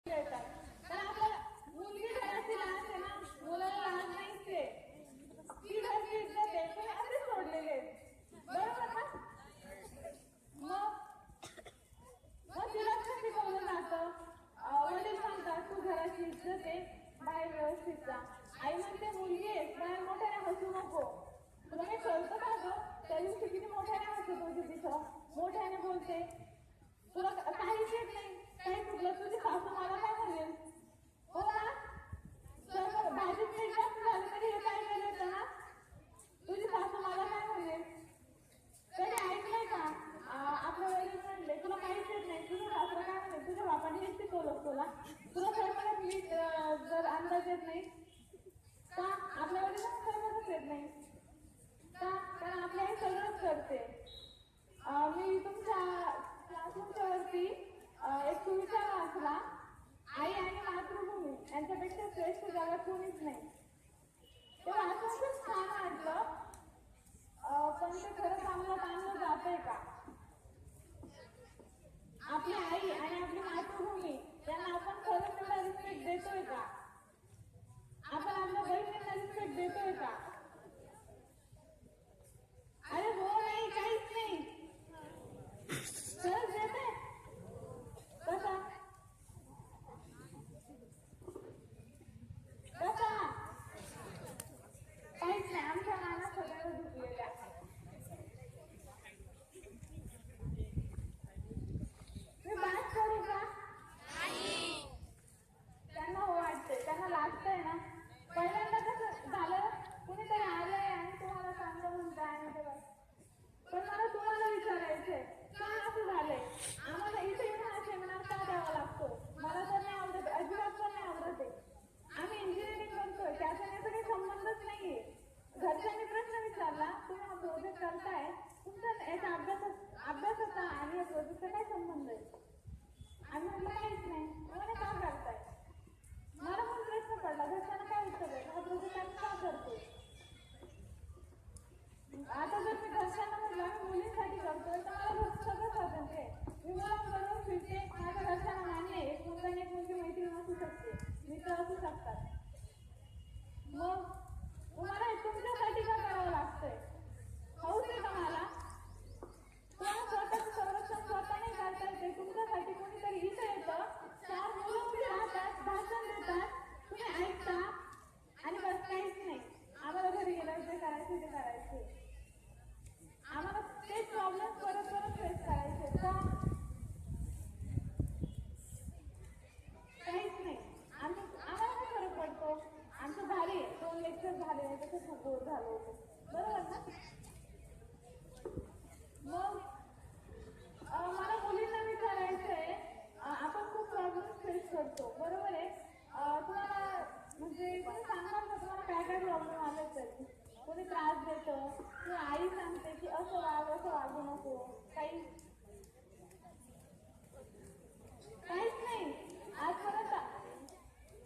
येतात. तर आपल्याला मुलगी घराची लाज आहे ना, मुलाला लाज नाहीच आहे. ती घरची इज्जत आहे, तुम्ही असे सोडलेले आहेत. बरोबर ना? मग तिला कसं शिकवलं जातं? वडील सांगतात तू घराची इज्जत आहे, बाहेर व्यवस्थित जा. आई म्हणते मुलगी आहे, बाहेर मोठ्याने हसू नको. तुला काही कळतं का गं? त्या दिवशी किती मोठ्याने हसत होती तिथं, मोठ्याने बोलते. तुला काहीच येत नाही, काही चुकलं तुझी सासू मला काय म्हणेल? हो ना? सर भाजीत मीठ जास्त झालं तरी हे काय केलं होतं ना? तुझी सासू मला काय म्हणेल? कधी ऐकलंय का आपल्या वडील म्हणले तुला काहीच येत नाही, तुझं सासरा काय म्हणेल? तुझ्या बापाने हेच शिकवलं तुला. तुला स्वयंपाकात मीठ जर अंदाज येत नाही का? आपल्या वडिलांना स्वयंपाकच येत नाही का? कारण आपल्या आई सगळंच करते. मी तुमच्यावरती एक सुविचार वाचला, आई आणि मातृभूमी यांच्यापेक्षा श्रेष्ठ जगात कोणीच नाही. ते वाचून खूप छान वाटलं, पण ते खरंच आम्हाला आणलं जातंय का? आपली आई आणि आपली मातृभूमी त्यांना आपण खरंच तेवढा रिस्पेक्ट देतोय का? आपण आपल्या बहिणींना रिस्पेक्ट देतोय का? अरे हो नाही, काहीच नाही. खरंच देते कसा कसा काहीच नाही. आमच्या नाना सगळ्याला झुकलेल्या. मी बात करू का? त्यांना हो वाटते, त्यांना लागतंय ना. पहिल्यांदा कसं झालं, कुणीतरी आलंय आणि तुम्हाला चांगलं म्हणताय आणि ते. पण मला तुम्हाला विचारायचंय, का असं झालंय? आम्हाला इथे येऊन हा सेमिनार का द्यावा लागतो? मला तर नाही आवडत, अजिबात पण नाही आवडत आहे. आम्ही इंजिनिअरिंग करतोय, त्याचा काही संबंधच नाहीये. घरच्यांनी प्रश्न विचारला, तुम्ही हा प्रोजेक्ट करताय, तुमचा याचा अभ्यासाचा आणि या प्रोजेक्टचा काय संबंध आहे? आम्ही म्हटलं काहीच नाही. म्हणे का करताय? मला पण प्रश्न पडला, घरच्यांना काय उत्तर आहे? हा प्रोजेक्ट आम्ही का करतोय? आता जर मी घरच्यांना म्हटलं मी मुलींसाठी करतोय, तर मला घरचं सगळं स्वातंत्र्य आहे. मी मुलांबरोबर फिरते, माझ्या घरच्यांना मान्य आहे. एक मुलगा आणि एक मुलगी मैत्रीण असू शकते, मित्र असू शकतात. मग तुम्हाला हे तुमच्यासाठी का करावं लागतंय? हौस आहे का मला? तुम्हाला स्वतःचं संरक्षण स्वतः नाही करता येते. तुमच्यासाठी कोणीतरी इथं येतं, 4 मुलं उभी राहतात, भाषण देतात, तुम्ही ऐकता आणि बस काहीच नाही. आम्हाला घरी गेल्यावर जे करायचे ते करायचे. आम्हाला तेच प्रॉब्लेम परत परत फेस करायचे का? काहीच नाही. आम्हाला काय फरक पडतो? आमचं भारी आहे, 2 लेक्चर झाले नाही तसं खूप बोर झालं होतं. बरोबर ना? मग मला मुलींना विचारायचंय, आपण खूप प्रॉब्लेम फेस करतो, बरोबर आहे? तुम्हाला म्हणजे कोणी सांगणार का तुम्हाला काय काय प्रॉब्लेम आले तरी? कोणी त्रास देतं किंवा आई सांगते की असं वागू नको, काहीच नाही आजपर्यंत.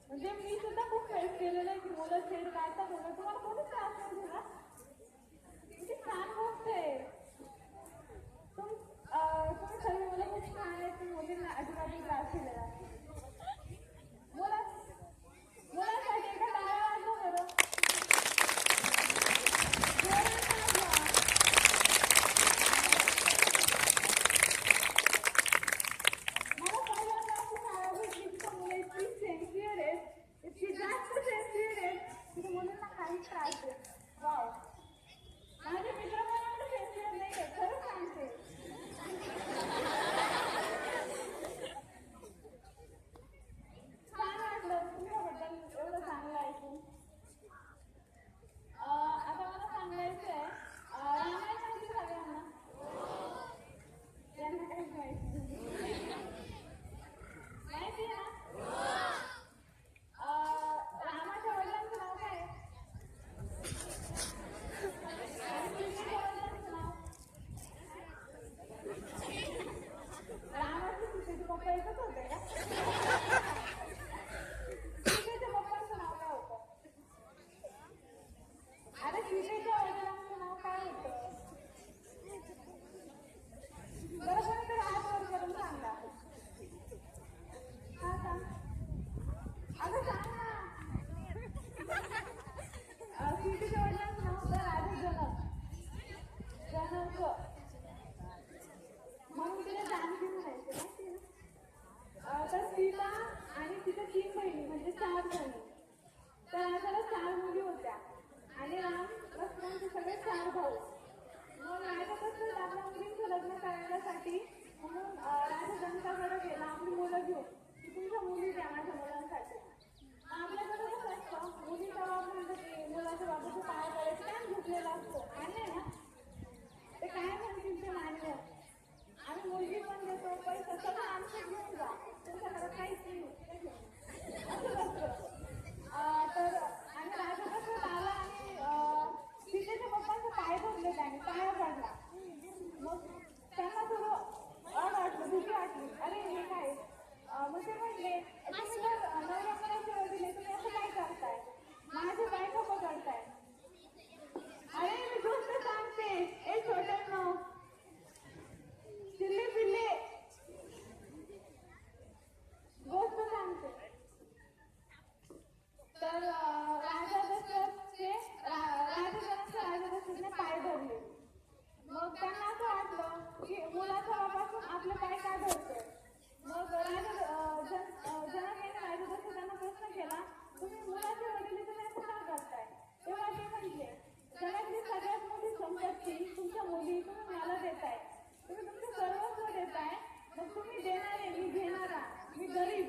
म्हणजे मी सुद्धा खूप फेस केलेलं आहे की मुलं छेड काढतात वगैरे, तुम्हाला कोणी त्रास नाही दिला? किती छान गोष्ट आहे. तुम्ही सगळी मुलं खूप छान आहेत, की मुलींना अजिबात त्रास दिलेला. मुलांसाठी एका टाळ्या वाजवा बरं. मला पहिल्यांदा अशी शाळा भेटली, तिथं मुलं इतकी सेन्सिअर आहेत, इतकी जास्त सेन्सिअर आहेत, की मुलींना काहीच त्रास देत. वाव. बहिणी म्हणजे 4 जणी. तर राजाला 4 मुली होत्या आणि राम लक्ष्मणचे सगळे 4 भाऊ. मग राजा कसं आपल्या मुलींचं लग्न करण्यासाठी म्हणून राजा जनकाकडे गेला आपली मुलं घेऊन की तुमच्या मुली द्या माझ्या मुलांसाठी. आपल्याकडे कसं असतं मुलीचा बाप म्हणतो की मुलाच्या बाबाच्या पाया पडायचं काय झुकलेला असतो मान्य ना ते काय म्हणतील ते मान्य. आम्ही मुलगी पण देतो पैसा सगळं आमचं घेऊन जा तुमच्याकडे काहीच नाही असं असतं. तर आणि राजा कसं आला आणि सीतेच्या पप्पांचे पाय धरले त्याने पाया पडला. मग त्यांना थोडं वाटलं भीती वाटली अरे हे काय. मग ते म्हटले तुम्ही जर नवरा करायचे दिले तुम्ही असं काय करताय माझे पाय का पकडताय. अरे मी गोष्ट सांगते ए छोट्यांनो चिल्ले पिल्ले गोष्ट सांगते. तर राजा दशरथचे राजा दशरथने पाय धरले. मग त्यांना असं वाटलं की मुलाच्या बापासून आपले पाय का धरतोय. मग जनकाने राजा दशरथांना प्रश्न केला तुम्ही मुलाचे वडील तुम्ही असं का करताय. तेव्हा ते म्हटले जगातली सगळ्यात मोठी संपत्ती तुमच्या मुली तुम्ही मला देताय तुम्ही तुमचं सर्वस्व देताय. मग तुम्ही देणारे मी घेणारा मी गरीब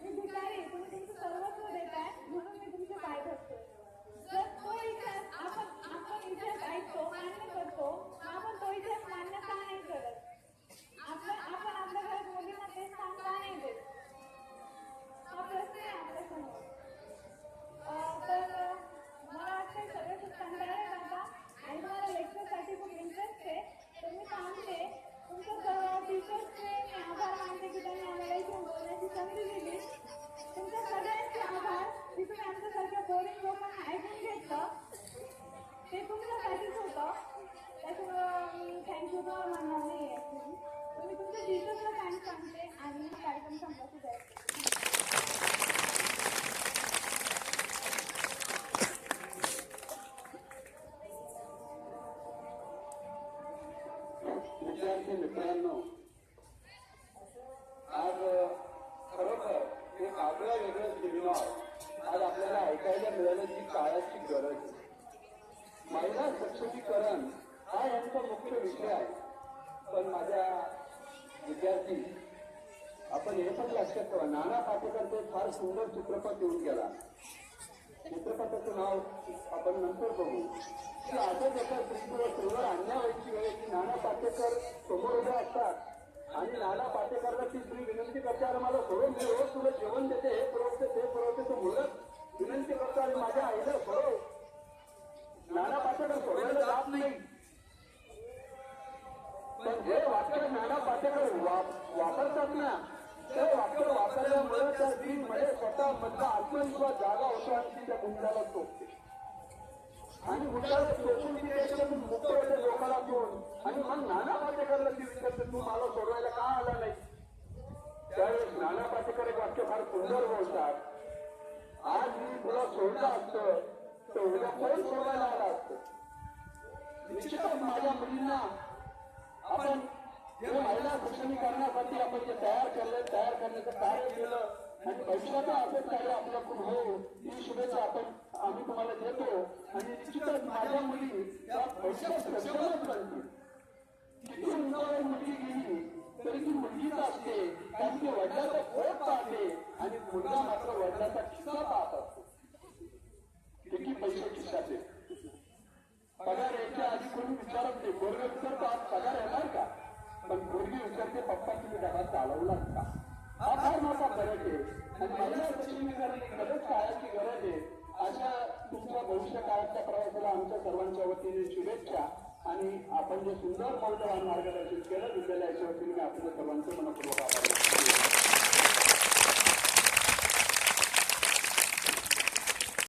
मी भिकारी तुम्ही तुमचं सर्वस्व देताय म्हणून मी तुमचे पाय धरतो. जर तो इतिहास आपण इतिहास ऐकतो मान्य करतो आपण तो इतिहास मान्य का नाही करत. आपण आपल्या घरात मुलींना ते स्थान का नाही देत हा प्रश्न आहे आपल्यासमोर. तर मला वाटतं सगळे खूप कंटाळे आता आणि मला लेक्चरसाठी खूप इंटरेस्ट आहे. तर मी सांगते तुमचं सर्व टीचर्सचे मी आभार मानते की त्यांनी आम्हाला इथून बोलण्याची संधी दिली. तुमच्या सगळ्यांचे आभार की तुम्ही आमच्यासारख्या बोरिंग लोकांना ऐकून घेतलं ते तुमच्यासाठीच होतं. त्याच्यामुळं मी थँक्यू तुम्हाला म्हणणार नाही आहे. तुम्ही तुमच्या टीचर्सला थँक्स सांगते आणि कार्यक्रम संपवू द्यायचे. विद्यार्थी मित्रांनो आज खरोखर एक आगळं वेगळं सेमिनार आज आपल्याला ऐकायला मिळालं जी काळाची गरज आहे. महिला सक्षमीकरण हा यांचा मुख्य विषय आहे. पण माझ्या विद्यार्थी आपण हे पण लक्षात ठेवा नाना पाटेकरचा फार सुंदर चित्रपट येऊन गेला. चित्रपटाचं नाव आपण नंतर बघू की असंच एका स्त्रीवर अन्याय व्हायची वेळ की नाना पाटेकर समोर उभे असतात आणि नाना पाटेकरला ती स्त्री विनंती करते अरे मला सोडून दे रोज तुला जेवण देते हे पुरवते ते पुरवते तो मुलग विनंती करतो आणि माझ्या आईला सोडव. नाना पाटेकर सोडवायला जात नाही. पण हे वाक्य नाना पाटेकर वापरतात ना ते वाक्य वापरल्यामुळे त्या स्त्रीमध्ये स्वतः मधला आत्मविश्वास जागा होतो आणि ती त्या गुंडाला चोखते आणि गुंडाला चोखून ती त्याच्यातून मुक्त होते लोकांना घेऊन. आणि मग नाना पाटेकरला ती विचारते तू मला सोडवायला का आला नाही. त्यावेळेस नाना पाटेकर एक वाक्य फार सुंदर बोलतात आज मी तुला सोडलं असतं तर उद्या कोण सोडवायला आला असतं. निश्चितच माझ्या मुलींना आपण जे महिला सक्षमीकरणासाठी आपण जे तयार करण्याचं कार्य केलं आणि भविष्याचं असंच कार्य आपल्याकडून हो ही शुभेच्छा आम्ही तुम्हाला देतो. आणि निश्चितच माझ्या मुली त्या भविष्यात सक्षमच बनतील. किती उंचावर मुलगी गेली तरी ती मुलगीच असते कारण ती वडिलाचा पोट पाहते आणि मुलगा मात्र वडिलाचा खिस्सा पाहत असतो. किती पैसे खिशाचे पगार यायच्या आधी कोणी विचारत नाही. पोरगे विचारतो आज पगार येणार का पण पोरगी विचारते पप्पा तुम्ही डबा चालवलात का. हा फार मोठा फरक आहे आणि महिला सक्षमीकरण खरंच काळाची गरज आहे. अशा तुमच्या भविष्य काळाच्या प्रवासाला आमच्या सर्वांच्या वतीने शुभेच्छा. आणि आपण जे सुंदर मौल्यवान मार्गदर्शन केलं विद्यालयाच्या वतीने मी आपल्या सर्वांचे मनपूर्वक आभार मानतो.